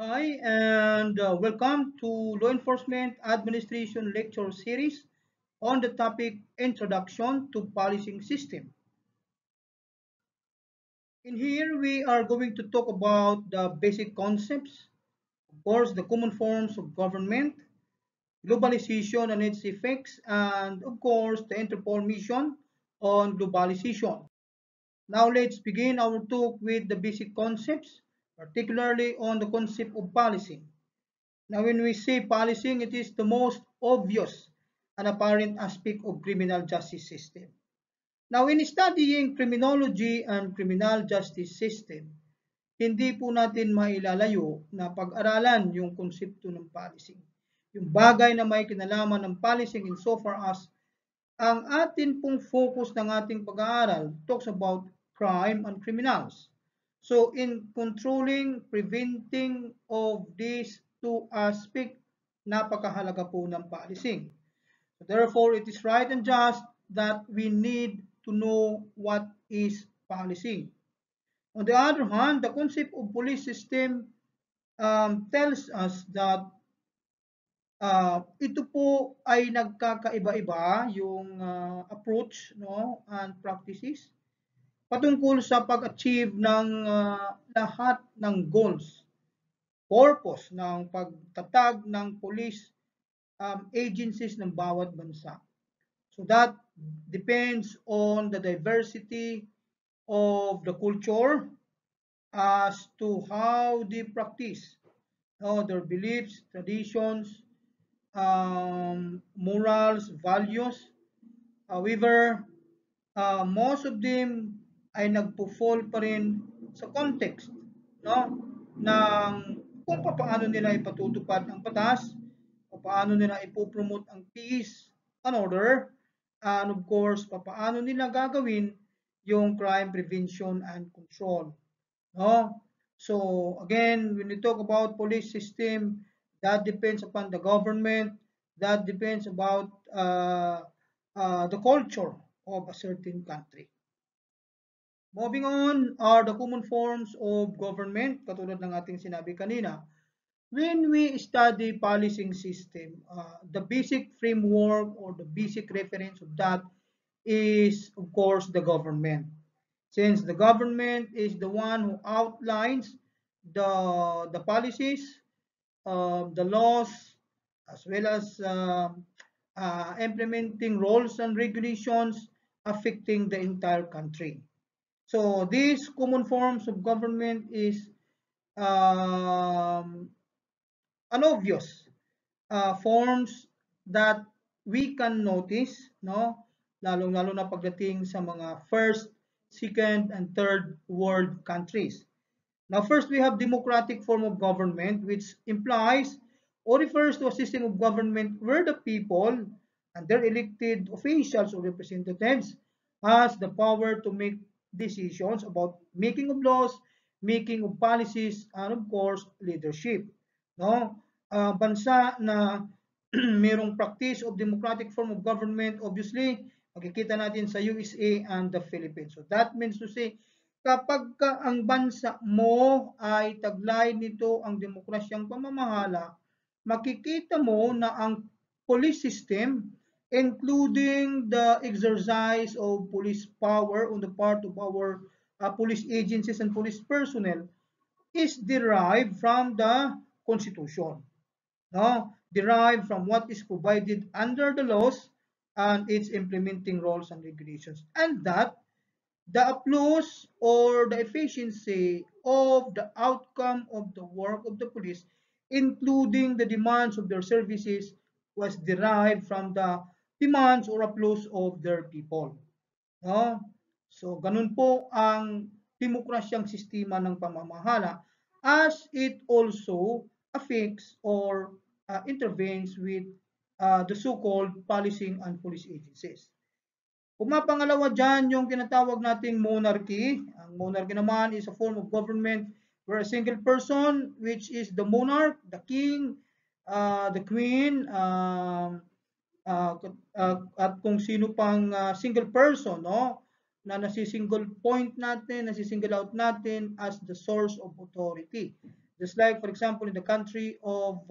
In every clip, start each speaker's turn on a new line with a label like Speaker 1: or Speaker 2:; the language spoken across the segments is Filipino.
Speaker 1: Hi, and welcome to Law Enforcement Administration Lecture Series on the topic Introduction to Policing System. In here, we are going to talk about the basic concepts, of course, the common forms of government, globalization and its effects, and of course, the Interpol mission on globalization. Now, let's begin our talk with the basic concepts, particularly on the concept of policing. Now, when we say policing, it is the most obvious and apparent aspect of criminal justice system. Now, in studying criminology and criminal justice system, hindi po natin mailalayo na pag-aralan yung konsepto ng policing. Yung bagay na may kinalaman ng policing insofar as ang atin pong focus ng ating pag-aaral talks about crime and criminals. So in controlling, preventing of these two aspects, napakahalaga po ng policing. So therefore, it is right and just that we need to know what is policing. On the other hand, the concept of police system tells us that ito po ay nagkakaiba-iba yung approach, no, and practices patungkol sa pag-achieve ng lahat ng goals, purpose ng pagtatag ng police agencies ng bawat bansa. So that depends on the diversity of the culture as to how they practice, their beliefs, traditions, morals, values. However, most of them ay nagpo-fall pa rin sa context, no, ng kung paano nila ipatutupad ang batas, paano nila ipopromote ang peace and order, and of course, paano nila gagawin yung crime prevention and control. No? So again, when we talk about police system, that depends upon the government, that depends about the culture of a certain country. Moving on are the common forms of government, katulad ng ating sinabi kanina. When we study policing system, the basic framework or the basic reference of that is, of course, the government. Since the government is the one who outlines the policies, the laws, as well as implementing rules and regulations affecting the entire country. So these common forms of government is an obvious forms that we can notice, no? Lalong-lalo na pagdating sa mga first, second, and third world countries. Now, first we have democratic form of government, which implies or refers to a system of government where the people and their elected officials or representatives has the power to make decisions about making of laws, making of policies, and of course, leadership. No? Bansa na mayroong practice of democratic form of government, obviously, makikita natin sa USA and the Philippines. So that means to say, kapag ang bansa mo ay taglay nito ang demokrasyang pamamahala, makikita mo na ang police system, including the exercise of police power on the part of our police agencies and police personnel, is derived from the Constitution. No? Derived from what is provided under the laws and its implementing rules and regulations. And that the applause or the efficiency of the outcome of the work of the police, including the demands of their services, was derived from the demands or applause of their people. No? So, ganun po ang demokrasyang sistema ng pamamahala as it also affects or intervenes with the so-called policing and police agencies. Pumapangalawa dyan yung tinatawag nating monarchy. Ang monarchy naman is a form of government where a single person, which is the monarch, the king, the queen, at kung sino pang single person, no, na nasi-single point natin, nasi-single out natin as the source of authority. Just like, for example, in the country of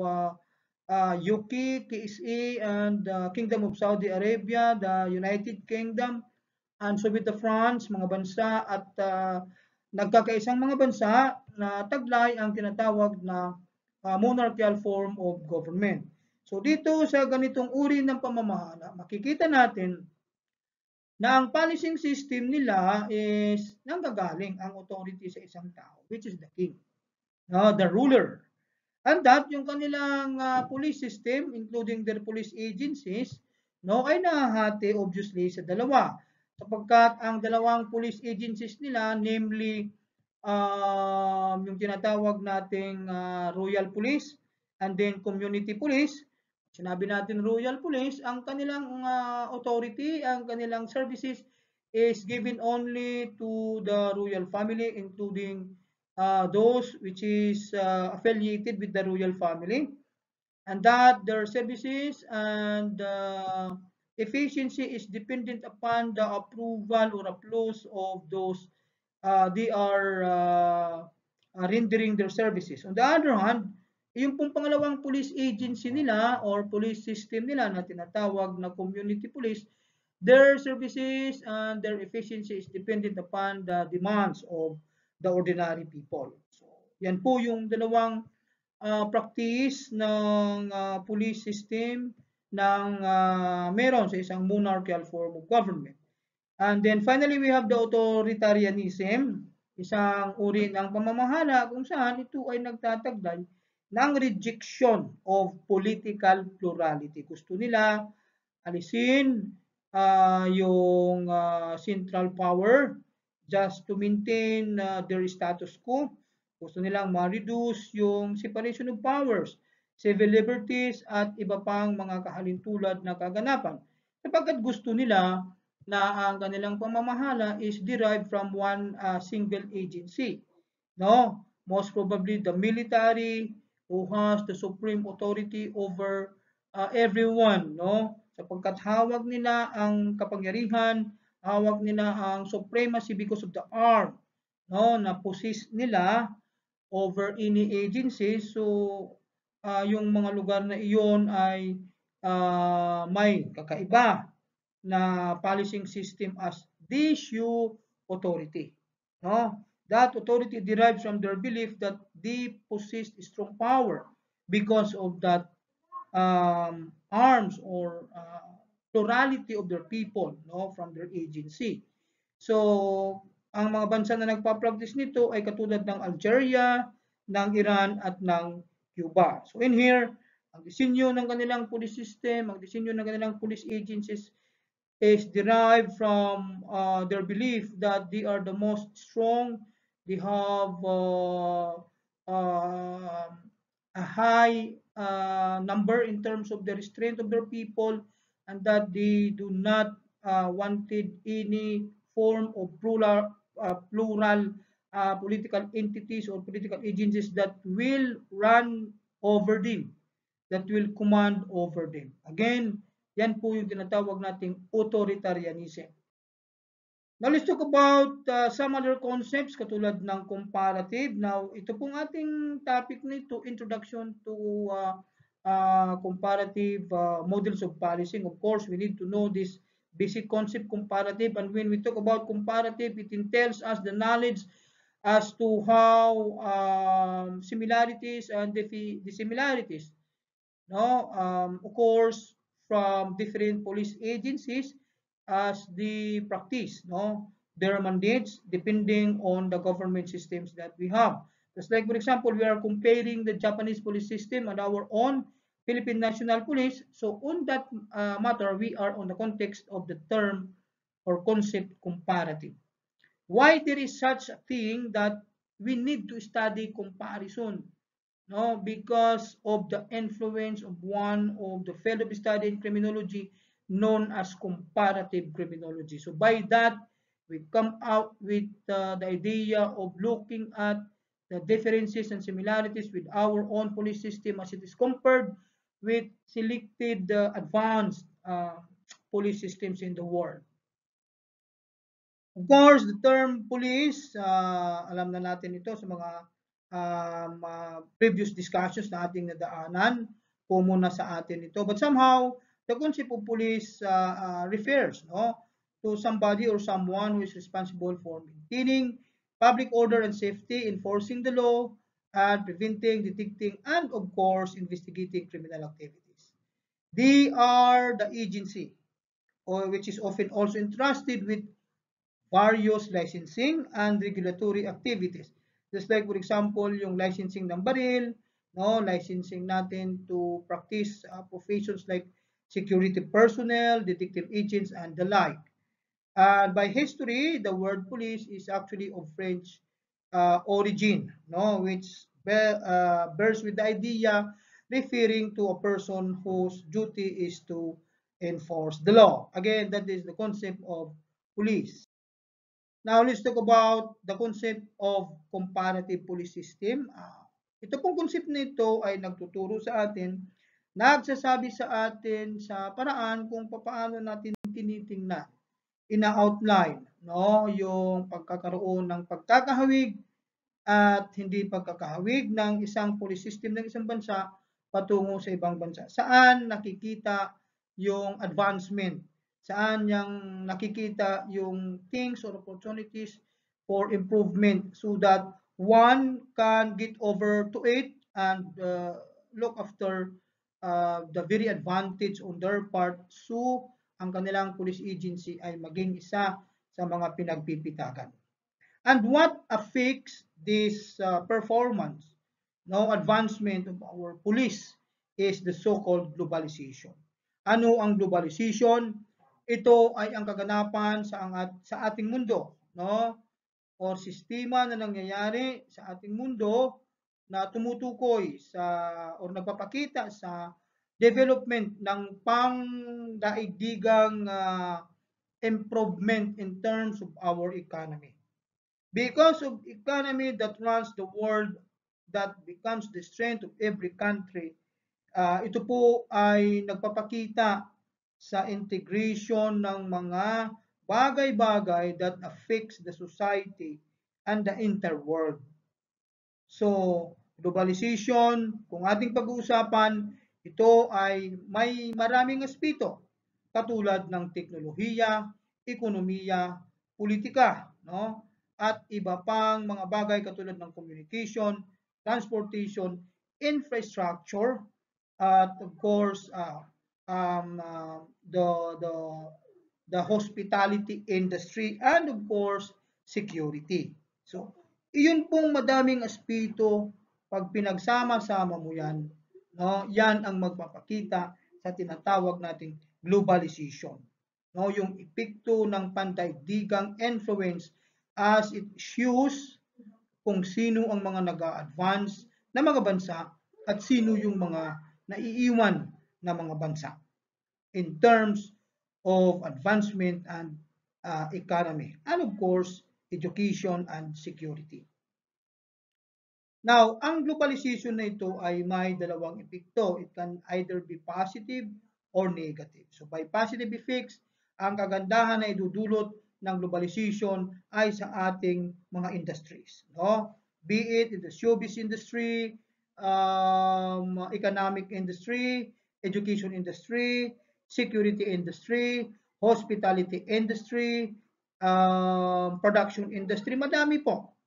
Speaker 1: UK, KSA, and Kingdom of Saudi Arabia, the United Kingdom, and so with the France, mga bansa at nagkakaisang mga bansa na taglay ang tinatawag na monarchical form of government. So dito sa ganitong uri ng pamamahala, makikita natin na ang policing system nila is nanggagaling ang authority sa isang tao, which is the king, the ruler. And that yung kanilang police system, including their police agencies, ay nahahati obviously sa dalawa. Sapagkat ang dalawang police agencies nila, namely yung tinatawag nating Royal Police and then Community Police. Sinabi natin Royal Police, ang kanilang authority, ang kanilang services is given only to the royal family, including those which is affiliated with the royal family, and that their services and efficiency is dependent upon the approval or applause of those they are rendering their services. On the other hand, yung pong pangalawang police agency nila or police system nila na tinatawag na community police, their services and their efficiency is dependent upon the demands of the ordinary people. So, yan po yung dalawang practice ng police system ng meron sa isang monarchical form of government. And then finally, we have the authoritarianism, isang uri ng pamamahala kung saan ito ay nagtataglay ng rejection of political plurality. Gusto nila alisin yung central power just to maintain their status quo. Gusto nilang ma-reduce yung separation of powers, civil liberties, at iba pang mga kahalintulad na kaganapan. Sapagkat gusto nila na ang kanilang pamamahala is derived from one single agency. No? Most probably the military who has the supreme authority over everyone. No? Sapagkat hawak nila ang kapangyarihan, hawak nila ang supremacy because of the arm, na possess nila over any agency. So, yung mga lugar na iyon ay may kakaiba na policing system as de jure authority. That authority derives from their belief that they possess strong power because of that arms or plurality of their people from their agency. So, ang mga bansa na nagpa-practice nito ay katulad ng Algeria, ng Iran at ng Cuba. So in here, ang disenyo ng kanilang police system, ang disenyo ng kanilang police agencies is derived from their belief that they are the most strong, they have a high number in terms of the restraint of their people, and that they do not wanted any form of plural political entities or political agencies that will run over them, that will command over them. Again, yan po yung tinatawag nating authoritarianism. Now, let's talk about some other concepts katulad ng comparative. Now, ito pong ating topic nito, introduction to comparative models of policing. Of course, we need to know this basic concept comparative, and when we talk about comparative, it entails us the knowledge as to how similarities and dissimilarities of course from different police agencies as the practice their mandates depending on the government systems that we have. Just like, for example, we are comparing the Japanese police system and our own Philippine National Police. So on that matter, we are on the context of the term or concept comparative. Why there is such a thing that we need to study comparison? Because of the influence of one of the field of study in criminology known as comparative criminology. So by that, we come out with the idea of looking at the differences and similarities with our own police system as it is compared with selected advanced police systems in the world. Of course, the term police, alam na natin ito sa mga previous discussions na ating nadaanan, common na sa atin ito. But somehow, the concept of police refers to somebody or someone who is responsible for maintaining public order and safety, enforcing the law, and preventing, detecting, and of course, investigating criminal activities. They are the agency, or which is often also entrusted with various licensing and regulatory activities. Just like, for example, yung licensing ng baril, licensing natin to practice professions like security personnel, detective agents, and the like. And by history, the word police is actually of French origin, which bears with the idea referring to a person whose duty is to enforce the law. Again, that is the concept of police. Now, let's talk about the concept of comparative police system. Ito pong concept nito ay nagtuturo sa atin, nagsasabi sa atin sa paraan kung paano natin tinitingnan, ina-outline, yung pagkakaroon ng pagkakahawig at hindi pagkakahawig ng isang police system ng isang bansa patungo sa ibang bansa. Saan nakikita yung advancement? Saan yung nakikita yung things or opportunities for improvement so that one can get over to it and look after the very advantage on their part so ang kanilang police agency ay maging isa sa mga pinagpipitakan. And what affects this performance, advancement of our police is the so-called globalization. Ano ang globalization? Ito ay ang kaganapan sa ating mundo, o sistema na nangyayari sa ating mundo na tumutukoy sa o nagpapakita sa development ng pangdaigdigang improvement in terms of our economy. Because of economy that runs the world, that becomes the strength of every country, ito po ay nagpapakita sa integration ng mga bagay-bagay that affects the society and the interworld. So, globalization, kung ating pag-uusapan, ito ay may maraming aspeto, katulad ng teknolohiya, ekonomiya, politika, at iba pang mga bagay katulad ng communication, transportation, infrastructure, at of course, the hospitality industry, and of course, security. So, iyon pong madaming aspeto, pag pinagsama-sama mo yan, yan ang magpapakita sa tinatawag nating globalization. Yung epekto ng pandaigdigang influence as it shows kung sino ang mga nag-a-advance na mga bansa at sino yung mga naiiwan na mga bansa in terms of advancement and economy, and of course, education and security. Now, ang globalization na ito ay may dalawang epekto. It can either be positive or negative. So, by positive effects, ang kagandahan na idudulot ng globalization ay sa ating mga industries. Be it in the showbiz industry, economic industry, education industry, security industry, hospitality industry, production industry, madami po.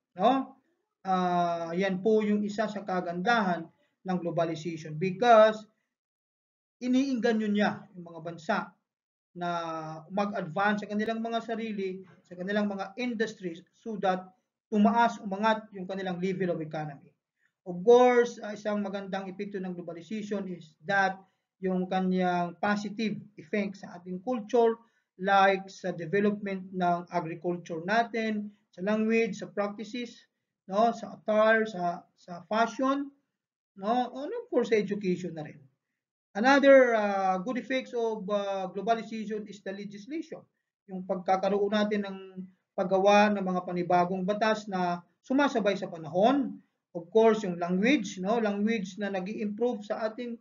Speaker 1: Yan po yung isa sa kagandahan ng globalization because iniingganyo niya yung mga bansa na mag-advance sa kanilang mga sarili, sa kanilang mga industries so that umangat yung kanilang level of economy. Of course, isang magandang epekto ng globalization is that yung kanyang positive effect sa ating culture, like sa development ng agriculture natin, sa language, sa practices, sa attire, sa fashion, and of course sa education na rin. Another good effects of globalization is the legislation. Yung pagkakaroon natin ng paggawa ng mga panibagong batas na sumasabay sa panahon. Of course, yung language, language na nag-i-improve sa ating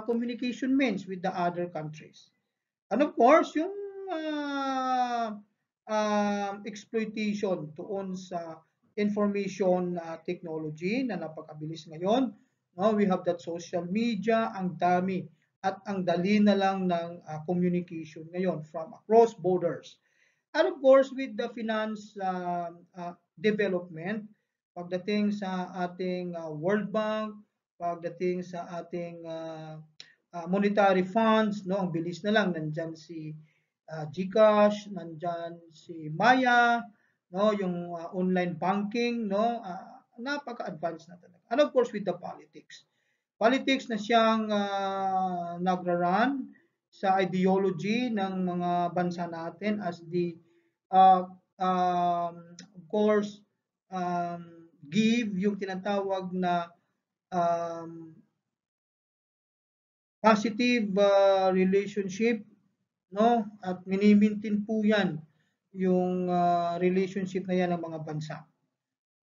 Speaker 1: communication means with the other countries. And of course, yung exploitation tuon sa information technology na napakabilis ngayon. No, we have that social media, ang dami at ang dali na lang ng communication ngayon from across borders. And of course, with the finance development, pagdating sa ating World Bank, pagdating sa ating monetary funds, no, ang bilis na lang, nandyan si GCash, nandyan si Maya, no, yung online banking, no, napaka-advanced na talaga. And of course, with the politics. Politics na siyang nagra-run sa ideology ng mga bansa natin as the of course give yung tinatawag na um, positive relationship, no, at minimintin po yan yung relationship na yan ng mga bansa.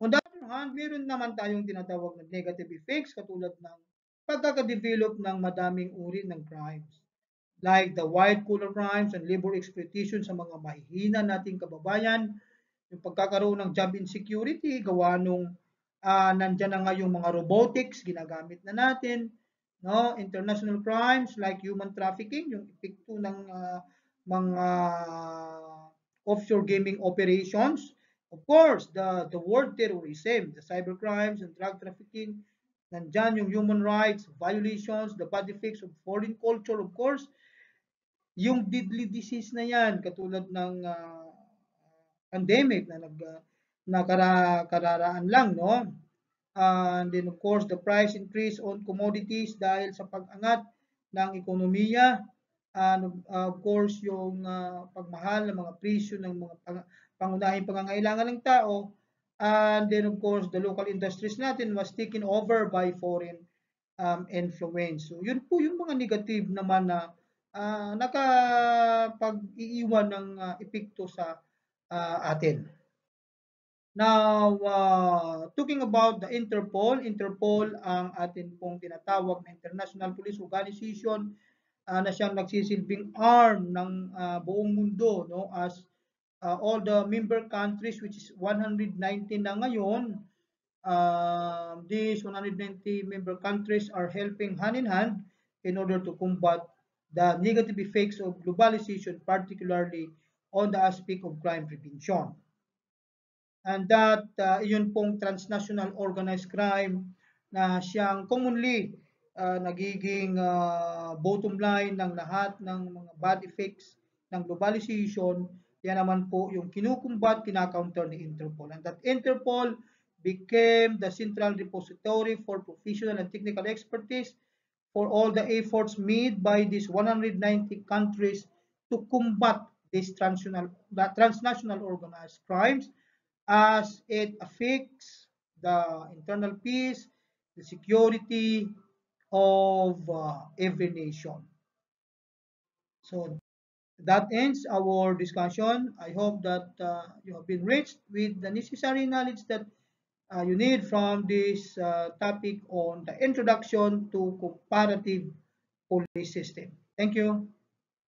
Speaker 1: On the other hand, meron naman tayong tinatawag na negative effects katulad ng pagkakadevelop ng madaming uri ng crimes like the white-collar crimes and labor exploitation sa mga mahihina nating kababayan, yung pagkakaroon ng job insecurity, gawa nung nandyan na nga yung mga robotics, ginagamit na natin, no? International crimes like human trafficking, yung epekto ng mga offshore gaming operations, of course, the world terrorism, the cyber crimes and drug trafficking, nandyan yung human rights violations, the bad effects of foreign culture, of course, yung deadly disease na yan, katulad ng pandemic na kararaan lang, no? And then of course, the price increase on commodities dahil sa pag-angat ng ekonomiya. And of course, yung pagmahal ng mga presyo ng mga pangunahing pangangailangan ng tao. And then of course, the local industries natin was taken over by foreign influence. So yun po yung mga negative naman na nakapag-iiwan ng epekto sa atin. Now, talking about the Interpol, Interpol ang atin pong tinatawag na International Police Organization na siyang nagsisilbing arm ng buong mundo, no, as all the member countries, which is 190 na ngayon. These 190 member countries are helping hand in hand in order to combat the negative effects of globalization, particularly on the aspect of crime prevention. And that yun pong transnational organized crime na siyang commonly nagiging bottom line ng lahat ng mga bad effects ng globalization. Yan naman po yung kinukumbat, kinakounter ni Interpol. And that Interpol became the central repository for professional and technical expertise for all the efforts made by these 190 countries to combat these transnational organized crimes as it affects the internal peace, the security of every nation. So that ends our discussion. I hope that you have been reached with the necessary knowledge that you need from this topic on the introduction to comparative police system. Thank you.